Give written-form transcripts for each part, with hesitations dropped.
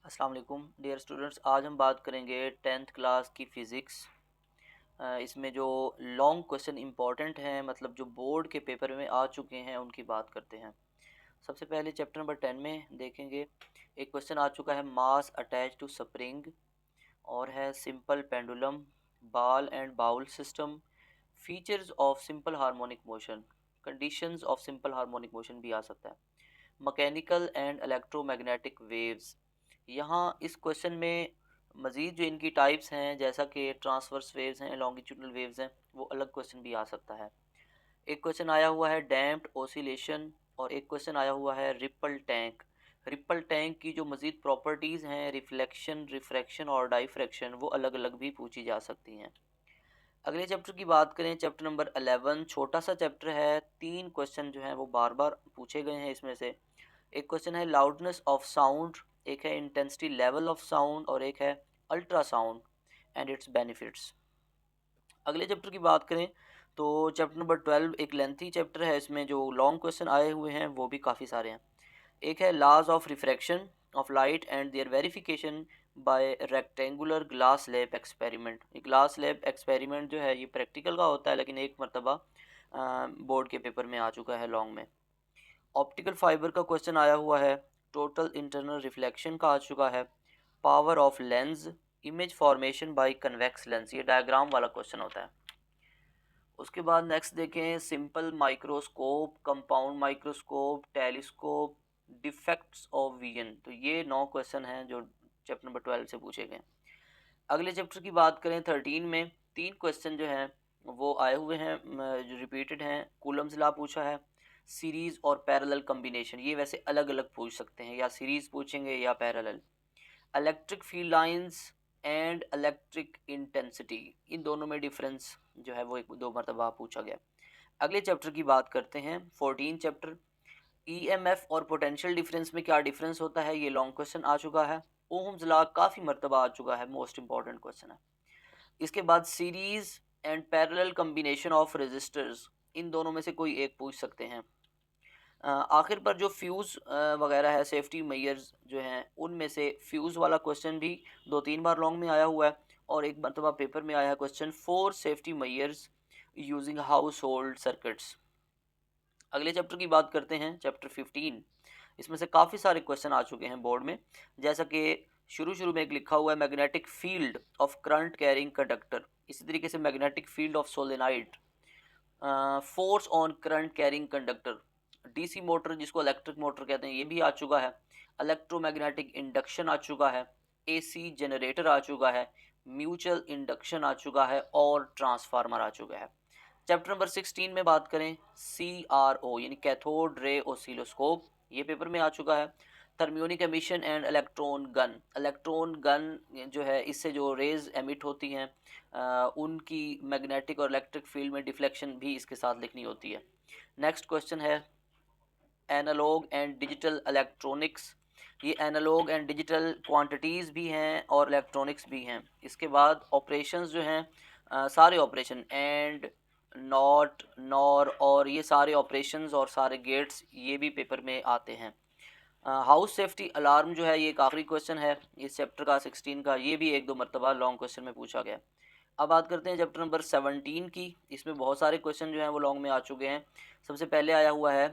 अस्सलाम वालेकुम dear students. आज हम बात करेंगे टेंथ क्लास की फ़िज़िक्स। इसमें जो लॉन्ग क्वेश्चन इंपॉर्टेंट हैं, मतलब जो बोर्ड के पेपर में आ चुके हैं, उनकी बात करते हैं। सबसे पहले चैप्टर नंबर 10 में देखेंगे। एक क्वेश्चन आ चुका है, मास अटैच टू स्प्रिंग, और है simple pendulum, ball and bowl system, features of simple harmonic motion, conditions of simple harmonic motion भी आ सकता है, मैकेनिकल एंड इलेक्ट्रोमैग्नेटिक वेव्स। यहाँ इस क्वेश्चन में मज़ीद जो इनकी टाइप्स हैं, जैसा कि ट्रांसवर्स वेव्स हैं, लॉन्गिट्यूडनल वेव्स हैं, वो अलग क्वेश्चन भी आ सकता है। एक क्वेश्चन आया हुआ है डैम्प्ड ओसिलेशन, और एक क्वेश्चन आया हुआ है रिपल टैंक। रिपल टैंक की जो मज़ीद प्रॉपर्टीज़ हैं, रिफ्लेक्शन, रिफ्रैक्शन और डाइफ्रैक्शन, वो अलग अलग भी पूछी जा सकती हैं। अगले चैप्टर की बात करें, चैप्टर नंबर 11 छोटा सा चैप्टर है। 3 क्वेश्चन जो हैं वो बार बार पूछे गए हैं इसमें से। एक क्वेश्चन है लाउडनेस ऑफ साउंड, एक है इंटेंसिटी लेवल ऑफ साउंड, और एक है अल्ट्रासाउंड एंड इट्स बेनिफिट्स। अगले चैप्टर की बात करें तो चैप्टर नंबर 12 एक लेंथी चैप्टर है। इसमें जो लॉन्ग क्वेश्चन आए हुए हैं वो भी काफ़ी सारे हैं। एक है laws of refraction of light and their verification by rectangular glass lab experiment. ये ग्लास लैब एक्सपेरिमेंट जो है ये प्रैक्टिकल का होता है, लेकिन एक मरतबा बोर्ड के पेपर में आ चुका है लॉन्ग में। ऑप्टिकल फाइबर का क्वेश्चन आया हुआ है, टोटल इंटरनल रिफ्लेक्शन का आ चुका है, power of lens, image formation by convex lens, ये डायग्राम वाला क्वेश्चन होता है। उसके बाद नेक्स्ट देखें, simple microscope, compound microscope, telescope, defects of vision. तो ये 9 क्वेश्चन हैं जो चैप्टर नंबर 12 से पूछे गए। अगले चैप्टर की बात करें 13 में 3 क्वेश्चन जो हैं वो आए हुए हैं, जो रिपीटेड हैं। कूलम्स लॉ पूछा है, सीरीज और पैरेलल कम्बिनेशन, ये वैसे अलग अलग पूछ सकते हैं, या सीरीज पूछेंगे या parallel. Electric field lines and electric intensity, इन दोनों में डिफरेंस जो है वो एक दो मरतबा पूछा गया। अगले चैप्टर की बात करते हैं 14 चैप्टर, ईएमएफ और पोटेंशियल डिफरेंस में क्या डिफरेंस होता है, ये लॉन्ग क्वेश्चन आ चुका है। ओम्स लॉ काफ़ी मरतबा आ चुका है, मोस्ट इंपॉर्टेंट क्वेश्चन है। इसके बाद series and parallel combination of resistors, इन दोनों में से कोई एक पूछ सकते हैं। आखिर पर जो फ्यूज़ वगैरह है, सेफ्टी मेजर्स जो हैं, उनमें से फ्यूज़ वाला क्वेश्चन भी 2-3 बार लॉन्ग में आया हुआ है, और एक मरतबा पेपर में आया है question 4 safety measures using house hold circuits. अगले चैप्टर की बात करते हैं, चैप्टर 15। इसमें से काफ़ी सारे क्वेश्चन आ चुके हैं बोर्ड में, जैसा कि शुरू शुरू में एक लिखा हुआ है magnetic field of current carrying conductor, इसी तरीके से magnetic field of solenoid, force on current carrying conductor, DC motor जिसको इलेक्ट्रिक मोटर कहते हैं, ये भी आ चुका है। इलेक्ट्रोमैग्नेटिक इंडक्शन आ चुका है, एसी जनरेटर आ चुका है, म्यूचुअल इंडक्शन आ चुका है, और ट्रांसफार्मर आ चुका है। चैप्टर नंबर 16 में बात करें, CRO यानी कैथोड रे ओसिलोस्कोप, ये पेपर में आ चुका है। Thermionic emission and electron gun, electron gun जो है, इससे जो रेज एमिट होती हैं उनकी मैग्नेटिक और इलेक्ट्रिक फील्ड में डिफ्लेक्शन भी इसके साथ लिखनी होती है। नेक्स्ट क्वेश्चन है एनालॉग एंड डिजिटल इलेक्ट्रॉनिक्स, ये एनालॉग एंड डिजिटल क्वांटिटीज़ भी हैं और इलेक्ट्रॉनिक्स भी हैं। इसके बाद ऑपरेशंस जो हैं, सारे ऑपरेशन एंड, नॉट, नॉर, और ये सारे ऑपरेशंस और सारे गेट्स ये भी पेपर में आते हैं। हाउस सेफ्टी अलार्म जो है, ये एक आखिरी क्वेश्चन है इस चैप्टर का 16 का, ये भी एक दो मरतबा लॉन्ग क्वेश्चन में पूछा गया। अब बात करते हैं चैप्टर नंबर 17 की। इसमें बहुत सारे क्वेश्चन जो हैं वो लॉन्ग में आ चुके हैं। सबसे पहले आया हुआ है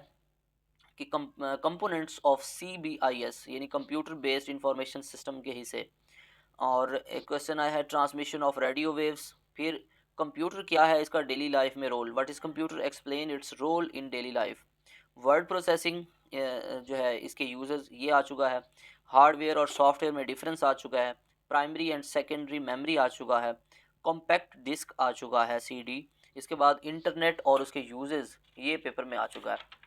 कि कंपोनेंट्स ऑफ CBIS यानी कंप्यूटर बेस्ड इंफॉर्मेशन सिस्टम के हिस्से, और एक क्वेश्चन आया है ट्रांसमिशन ऑफ रेडियो वेव्स। फिर कंप्यूटर क्या है, इसका डेली लाइफ में role, what is computer, explain its role in daily life. Word processing जो है, इसके यूजर्स, ये आ चुका है। हार्डवेयर और सॉफ्टवेयर में डिफरेंस आ चुका है। प्राइमरी एंड सेकेंडरी मेमोरी आ चुका है। कॉम्पैक्ट डिस्क आ चुका है, CD। इसके बाद इंटरनेट और उसके यूजेस, ये पेपर में आ चुका है।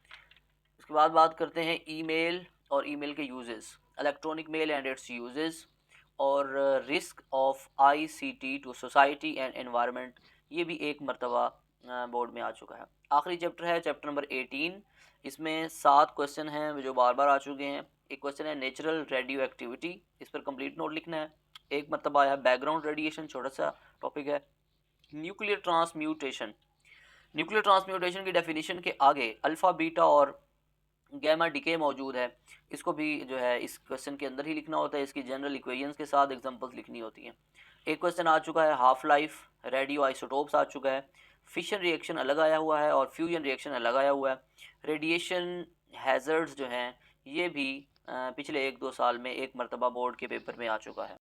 उसके बाद बात करते हैं ईमेल और ईमेल के uses, electronic mail and its uses, और risk of ICT to society and environment, ये भी एक मरतबा बोर्ड में आ चुका है। आखिरी चैप्टर है चैप्टर नंबर 18। इसमें 7 क्वेश्चन हैं जो बार बार आ चुके हैं। एक क्वेश्चन है नेचुरल रेडियो एक्टिविटी, इस पर कंप्लीट नोट लिखना है। एक मरतबा आया बैकग्राउंड रेडिएशन, छोटा सा टॉपिक है। न्यूक्लियर ट्रांसम्यूटेशन, न्यूक्लियर ट्रांसम्यूटेशन की डेफिनेशन के आगे अल्फ़ा, बीटा और गैमा डिके मौजूद है, इसको भी जो है इस क्वेश्चन के अंदर ही लिखना होता है, इसकी जनरल इक्वेशंस के साथ एग्जांपल्स लिखनी होती हैं। एक क्वेश्चन आ चुका है हाफ लाइफ, रेडियो आइसोटोप्स आ चुका है, फिशन रिएक्शन अलग आया हुआ है और फ्यूजन रिएक्शन अलग आया हुआ है। रेडिएशन हैज़र्ड्स जो हैं ये भी पिछले 1-2 साल में एक मरतबा बोर्ड के पेपर में आ चुका है।